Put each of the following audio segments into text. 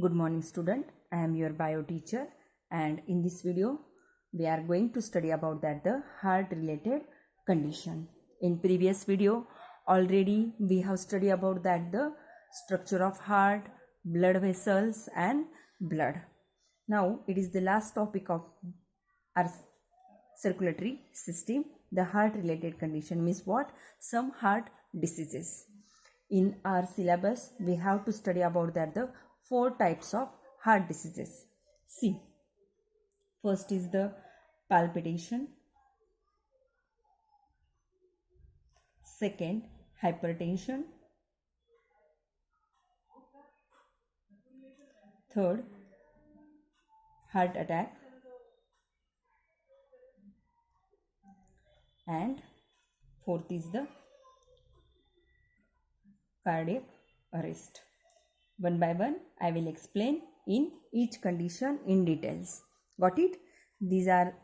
Good morning student, I am your bio teacher and in this video we are going to study about the heart related condition. In previous video already we have studied about the structure of heart, blood vessels and blood. Now it is the last topic of our circulatory system. The heart related condition means what? Some heart diseases. In our syllabus we have to study about the 4 types of heart diseases. See, first is the palpitation, second hypertension, third heart attack, and fourth is the cardiac arrest. One by one I will explain in each condition in details. Got it? These are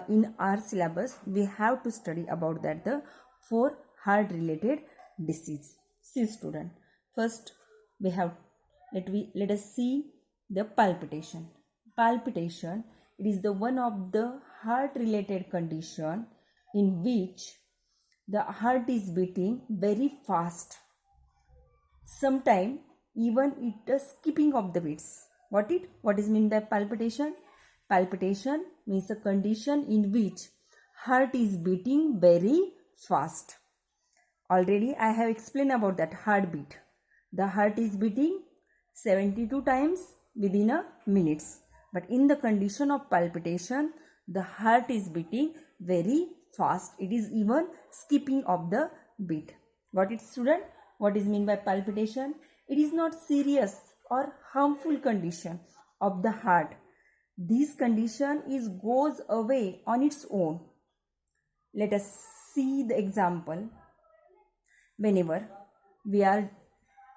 in our syllabus we have to study about the 4 heart related disease. See student, first we have let us see the palpitation. Palpitation, it is the one of the heart related condition in which the heart is beating very fast. Sometimes even it is skipping of the beats. What is mean by palpitation? Palpitation means a condition in which heart is beating very fast. Already I have explained about that heartbeat. The heart is beating 72 times within a minute. But in the condition of palpitation, the heart is beating very fast. It is even skipping of the beat. Got it student? What is mean by palpitation? It is not serious or harmful condition of the heart. This condition goes away on its own. Let us see the example. Whenever we are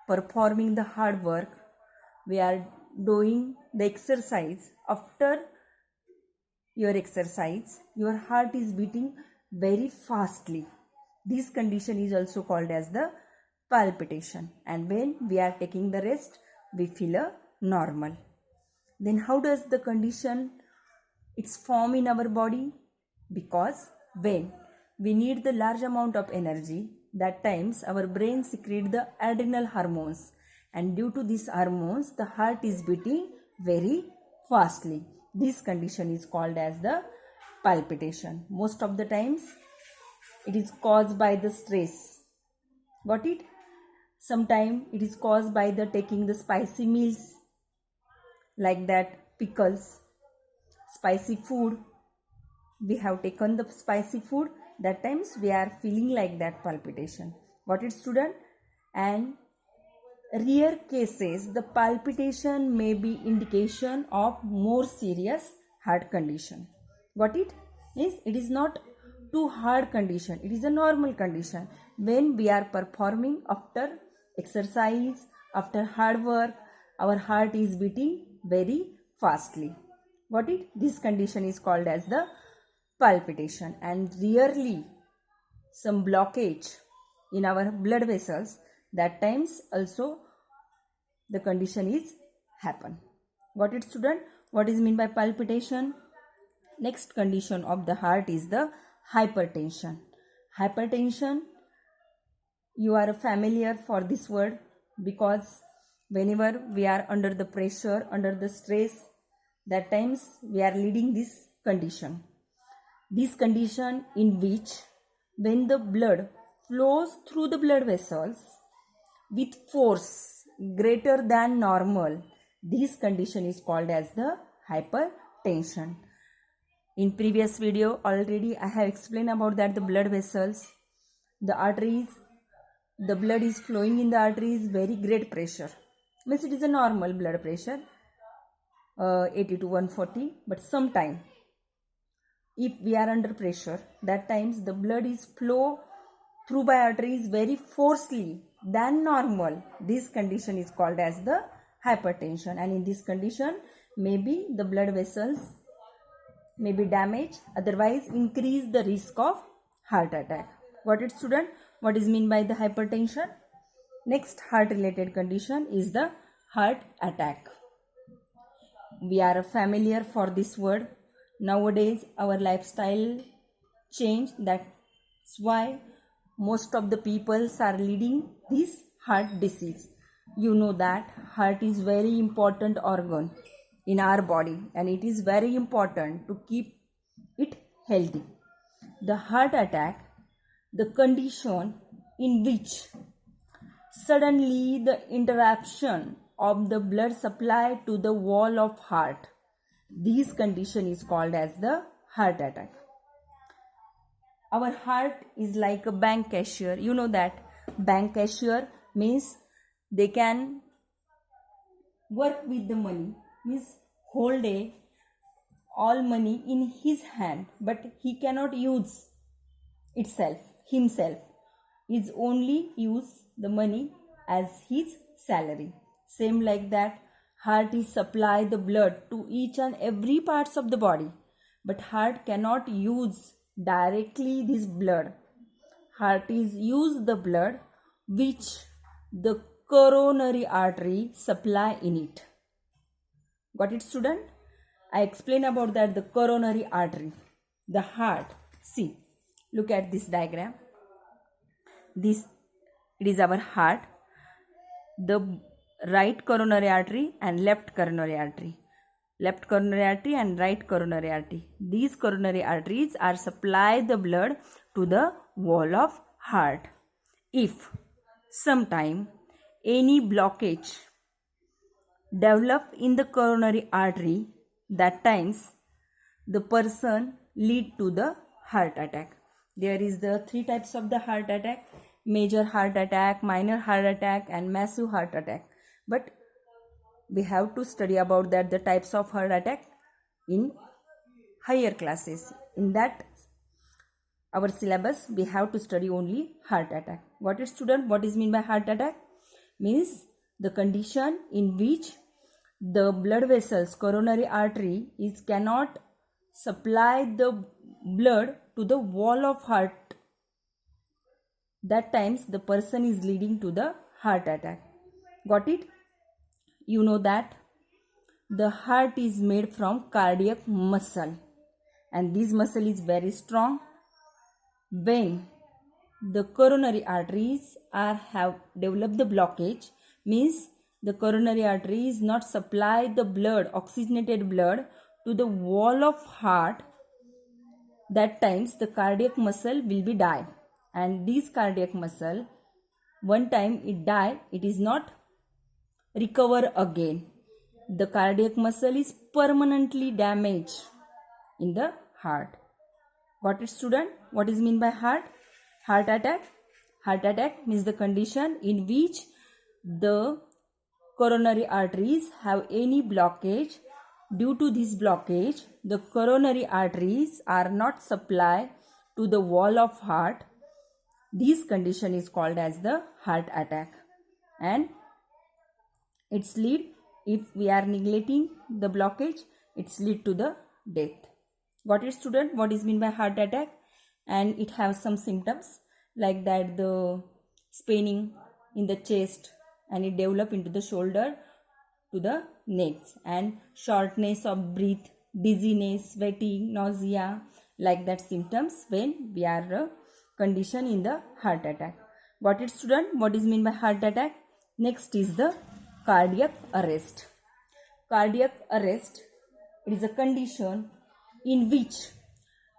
performing the hard work, we are doing the exercise. After your exercise, your heart is beating very fastly. This condition is also called as the palpitation, and when we are taking the rest we feel a normal. Then how does the condition it's form in our body? Because when we need the large amount of energy, that times our brain secrete the adrenal hormones, and due to these hormones the heart is beating very fastly. This condition is called as the palpitation. Most of the times it is caused by the stress. Got it? Sometimes it is caused by the taking the spicy meals, like that pickles, spicy food. We have taken the spicy food, that times we are feeling like that palpitation. Got it student? And rare cases the palpitation may be indication of more serious heart condition. Got it? Yes, it is not too hard condition, it is a normal condition. When we are performing after exercise, after hard work, our heart is beating very fastly. Got it? This condition is called as the palpitation. And rarely some blockage in our blood vessels, that times also the condition is happen. Got it student? What is mean by palpitation? Next condition of the heart is the hypertension. Hypertension, you are familiar for this word because whenever we are under the pressure, under the stress, that times we are leading this condition. This condition in which when the blood flows through the blood vessels with force greater than normal, this condition is called as the hypertension. In previous video already I have explained about that the blood vessels, the arteries, the blood is flowing in the arteries very great pressure. Means it is a normal blood pressure 80 to 140, but sometime if we are under pressure, that times the blood is flow through by arteries very forcefully than normal. This condition is called as the hypertension, and in this condition maybe the blood vessels may be damaged, otherwise increase the risk of heart attack. Got it student? What is mean by the hypertension? Next heart related condition is the heart attack. we are familiar for this word. Nowadays our lifestyle changed, that's why most of the peoples are leading this heart disease. You know that heart is very important organ in our body, and it is very important to keep it healthy. The heart attack, the condition in which suddenly the interruption of the blood supply to the wall of heart, this condition is called as the heart attack. Our heart is like a bank cashier. You know that bank cashier means they can work with the money, means whole day all money in his hand, but he cannot use himself. Is only use the money as his salary. Same like that, heart is supply the blood to each and every parts of the body, but heart cannot use directly this blood. Heart is use the blood which the coronary artery supply in it. Got it, student? I explain about that, the coronary artery, the heart. See, look at this diagram. This, it is our heart, the right coronary artery and left coronary artery. Left coronary artery and right coronary artery. These coronary arteries are supply the blood to the wall of heart. If sometime any blockage develop in the coronary artery, that times the person lead to the heart attack. There is the three types of the heart attack: major heart attack, minor heart attack, and massive heart attack. But we have to study about that, the types of heart attack in higher classes. In that our syllabus we have to study only heart attack. What is, student? What is mean by heart attack? Means the condition in which the blood vessels, coronary artery, is cannot supply the blood to the wall of heart. That times the person is leading to the heart attack. Got it? You know that the heart is made from cardiac muscle, and this muscle is very strong. When the coronary arteries have developed the blockage, means the coronary artery is not supply the blood, oxygenated blood, to the wall of heart, that times the cardiac muscle will be die. And this cardiac muscle, one time it die, it is not recover again. The cardiac muscle is permanently damaged in the heart. Got it, student? What is mean by heart? Heart attack. Heart attack means the condition in which the coronary arteries have any blockage. Due to this blockage, the coronary arteries are not supplied to the wall of heart. This condition is called as the heart attack, and its lead, if we are neglecting the blockage, its lead to the death. Got it, student? What is mean by heart attack? And it has some symptoms like that, the paining in the chest, and it develop into the shoulder to the neck, and shortness of breath, dizziness, sweating, nausea, like that symptoms when we are condition in the heart attack. Got it, student? What is mean by heart attack? Next is the cardiac arrest. Cardiac arrest, it is a condition in which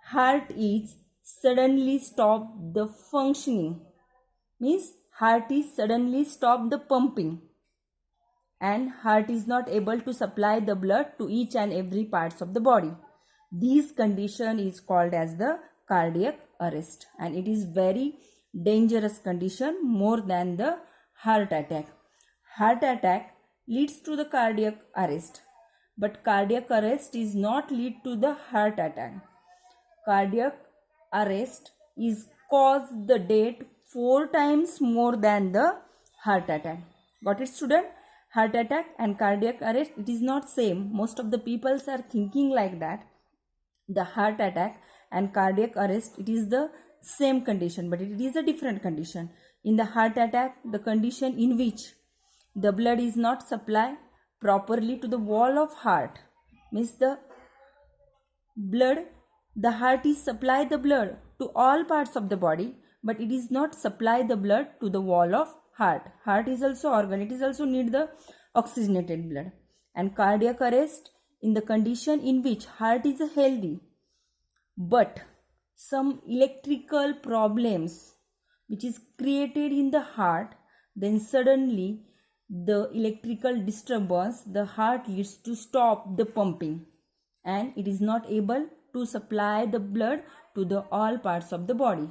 heart is suddenly stop the functioning, means heart is suddenly stop the pumping, and heart is not able to supply the blood to each and every parts of the body. This condition is called as the cardiac arrest, and it is very dangerous condition more than the heart attack. Heart attack leads to the cardiac arrest, but cardiac arrest is not lead to the heart attack. Cardiac arrest is cause the death 4 times more than the heart attack. Got it, student? Heart attack and cardiac arrest, it is not same. Most of the people are thinking like that. The heart attack and cardiac arrest, it is the same condition, but it is a different condition. In the heart attack, the condition in which the blood is not supplied properly to the wall of heart, means the heart is supply the blood to all parts of the body, but it is not supply the blood to the wall of heart. Heart is also organ, it is also need the oxygenated blood. And cardiac arrest in the condition in which heart is healthy, but some electrical problems which is created in the heart, then suddenly the electrical disturbance, the heart leads to stop the pumping and it is not able to supply the blood to the all parts of the body.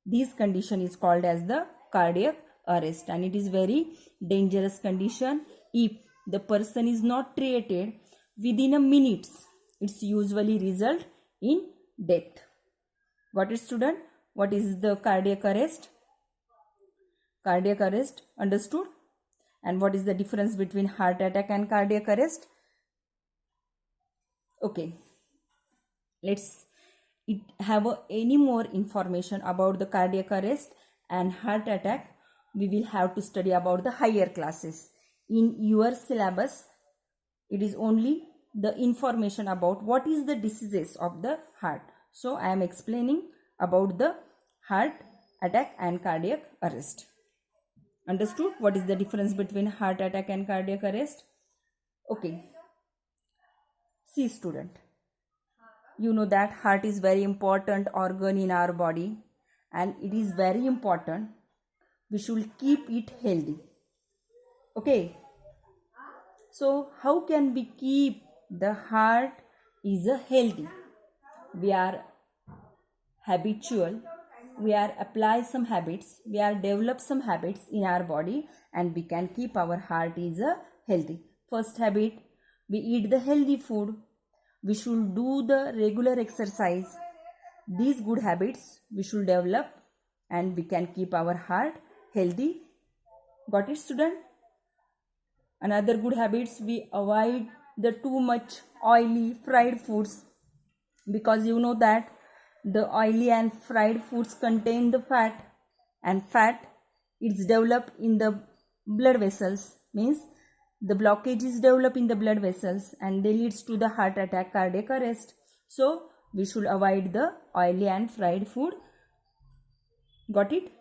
This condition is called as the cardiac arrest, and it is very dangerous condition. If the person is not treated within a minutes, it's usually result in death. Got it, student? What is the cardiac arrest? Cardiac arrest, understood? And what is the difference between heart attack and cardiac arrest? Okay, let's have any more information about the cardiac arrest and heart attack. We will have to study about the higher classes. In your syllabus, it is only the information about what is the diseases of the heart. So I am explaining about the heart attack and cardiac arrest. Understood? What is the difference between heart attack and cardiac arrest? Okay. See, student, you know that heart is very important organ in our body, and it is very important we should keep it healthy. Okay. So how can we keep the heart is healthy? We are habitual, we are apply some habits, we are develop some habits in our body, and we can keep our heart is healthy. First habit, we eat the healthy food. We should do the regular exercise. These good habits we should develop and we can keep our heart healthy. Got it, student? Another good habits, we avoid the too much oily fried foods, because you know that the oily and fried foods contain the fat, and fat is developed in the blood vessels, means the blockage is developed in the blood vessels and they leads to the heart attack, cardiac arrest. So we should avoid the oily and fried food. Got it?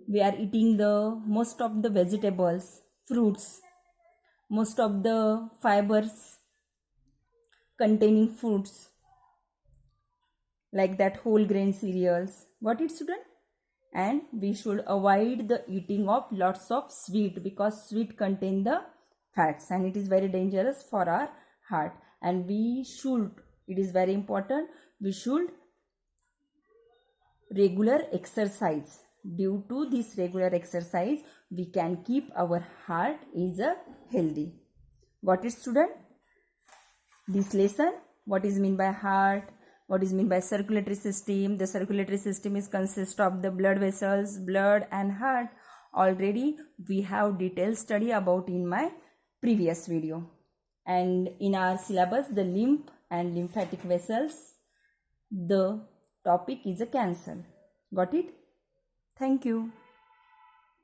We are eating the most of the vegetables, fruits, most of the fibers containing foods, like that whole grain cereals. Got it, student? And we should avoid the eating of lots of sweet, because sweet contain the fats and it is very dangerous for our heart. And we should, it is very important, we should regular exercise. Due to this regular exercise, we can keep our heart is healthy. Got it, student? This lesson, what is mean by heart, what is mean by circulatory system. The circulatory system is consist of the blood vessels, blood and heart. Already we have detailed study about in my previous video. And in our syllabus, the lymph and lymphatic vessels, the topic is a cancer. Got it? Thank you.